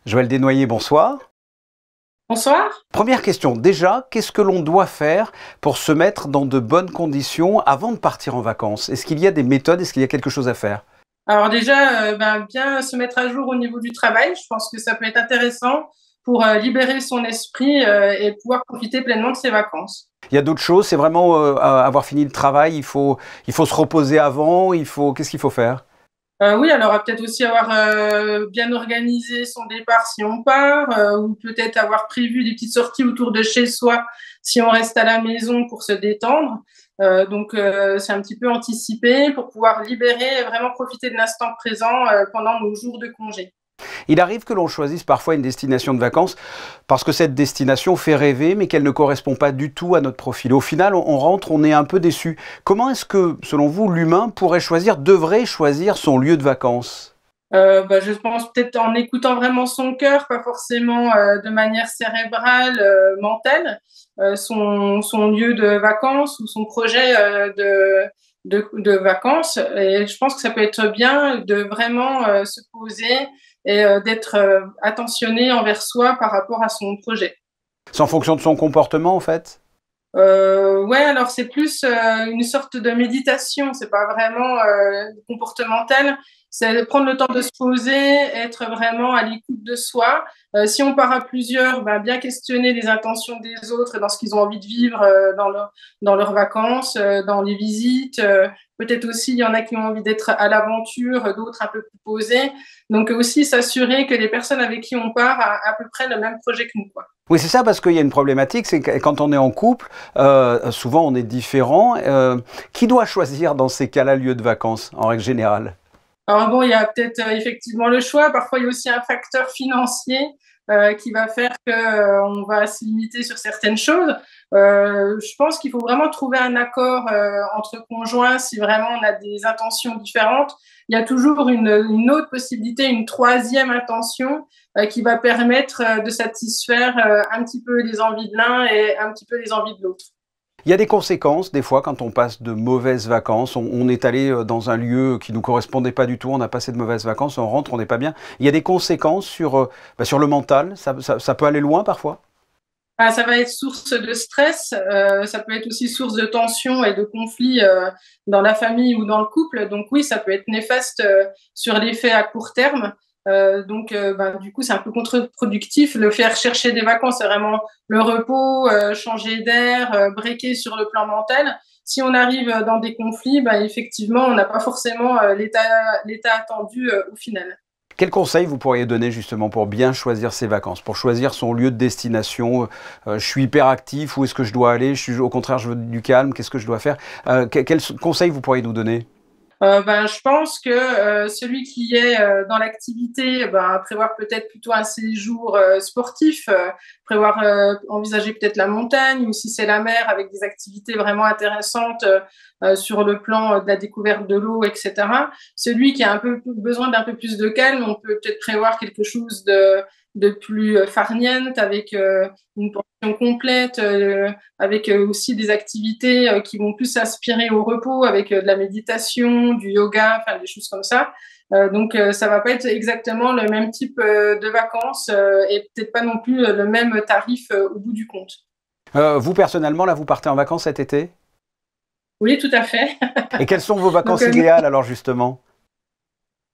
Joël Desnoyers, bonsoir. Bonsoir. Première question, déjà, qu'est-ce que l'on doit faire pour se mettre dans de bonnes conditions avant de partir en vacances? Est-ce qu'il y a des méthodes? Est-ce qu'il y a quelque chose à faire? Alors déjà, bien se mettre à jour au niveau du travail. Je pense que ça peut être intéressant pour libérer son esprit et pouvoir profiter pleinement de ses vacances. Il y a d'autres choses? C'est vraiment avoir fini le travail, il faut se reposer avant, qu'est-ce qu'il faut faire? Oui, alors peut-être aussi avoir bien organisé son départ si on part, ou peut-être avoir prévu des petites sorties autour de chez soi si on reste à la maison pour se détendre. C'est un petit peu anticipé pour pouvoir libérer et vraiment profiter de l'instant présent pendant nos jours de congé. Il arrive que l'on choisisse parfois une destination de vacances parce que cette destination fait rêver mais qu'elle ne correspond pas du tout à notre profil. Au final, on rentre, on est un peu déçu. Comment est-ce que, selon vous, l'humain devrait choisir son lieu de vacances? Je pense peut-être en écoutant vraiment son cœur, pas forcément de manière cérébrale, mentale, son lieu de vacances ou son projet de vacances. Et je pense que ça peut être bien de vraiment se poser et d'être attentionné envers soi par rapport à son projet. C'est en fonction de son comportement, en fait? Ouais, alors c'est plus une sorte de méditation, c'est pas vraiment comportemental, c'est prendre le temps de se poser, être vraiment à l'écoute de soi. Si on part à plusieurs, bien questionner les intentions des autres dans ce qu'ils ont envie de vivre dans leurs vacances, dans les visites. Peut-être aussi, il y en a qui ont envie d'être à l'aventure, d'autres un peu plus posés. Donc aussi s'assurer que les personnes avec qui on part a à peu près le même projet que nous, quoi. Oui, c'est ça, parce qu'il y a une problématique, c'est que quand on est en couple, souvent on est différent. Qui doit choisir dans ces cas-là lieu de vacances, en règle générale? Alors bon, il y a peut-être effectivement le choix. Parfois, il y a aussi un facteur financier qui va faire qu'on va se limiter sur certaines choses. Je pense qu'il faut vraiment trouver un accord entre conjoints si vraiment on a des intentions différentes. Il y a toujours une autre possibilité, une troisième intention qui va permettre de satisfaire un petit peu les envies de l'un et un petit peu les envies de l'autre. Il y a des conséquences, des fois, quand on passe de mauvaises vacances. On est allé dans un lieu qui ne nous correspondait pas du tout, on a passé de mauvaises vacances, on rentre, on n'est pas bien. Il y a des conséquences sur le mental, ça peut aller loin parfois. Ça va être source de stress, ça peut être aussi source de tension et de conflits dans la famille ou dans le couple. Donc oui, ça peut être néfaste sur l'effet à court terme. Du coup, c'est un peu contre-productif. Le faire chercher des vacances, c'est vraiment le repos, changer d'air, breaker sur le plan mental. Si on arrive dans des conflits, effectivement, on n'a pas forcément l'état attendu au final. Quel conseil vous pourriez donner justement pour bien choisir ses vacances, pour choisir son lieu de destination? Je suis hyperactif, où est-ce que je dois aller? Au contraire, je veux du calme, qu'est-ce que je dois faire? Quel conseil vous pourriez nous donner? Je pense que celui qui est dans l'activité, prévoir peut-être plutôt un séjour sportif, envisager peut-être la montagne ou si c'est la mer avec des activités vraiment intéressantes sur le plan de la découverte de l'eau, etc. Celui qui a un peu besoin d'un peu plus de calme, on peut peut-être prévoir quelque chose de plus farniente avec une pension complète, avec aussi des activités qui vont plus s'inspirer au repos, avec de la méditation, du yoga, enfin des choses comme ça. Ça va pas être exactement le même type de vacances et peut-être pas non plus le même tarif au bout du compte. Vous personnellement, là, vous partez en vacances cet été? Oui, tout à fait. Et quelles sont vos Donc, vacances idéales alors justement?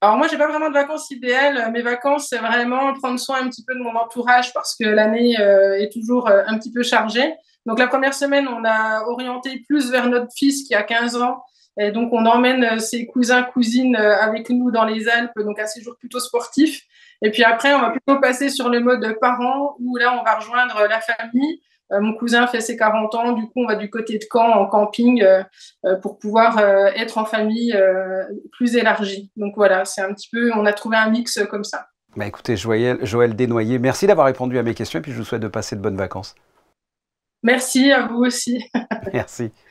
alors moi, j'ai pas vraiment de vacances idéales. Mes vacances, c'est vraiment prendre soin un petit peu de mon entourage parce que l'année est toujours un petit peu chargée. Donc la première semaine, on a orienté plus vers notre fils qui a 15 ans. Et donc on emmène ses cousins, cousines avec nous dans les Alpes, donc un séjour plutôt sportif. Et puis après, on va plutôt passer sur le mode parents où là, on va rejoindre la famille. Mon cousin fait ses 40 ans, du coup, on va du côté de Caen en camping pour pouvoir être en famille plus élargie. Donc voilà, c'est un petit peu, on a trouvé un mix comme ça. Bah écoutez, Joël Desnoyers, merci d'avoir répondu à mes questions et puis je vous souhaite de passer de bonnes vacances. Merci à vous aussi. Merci.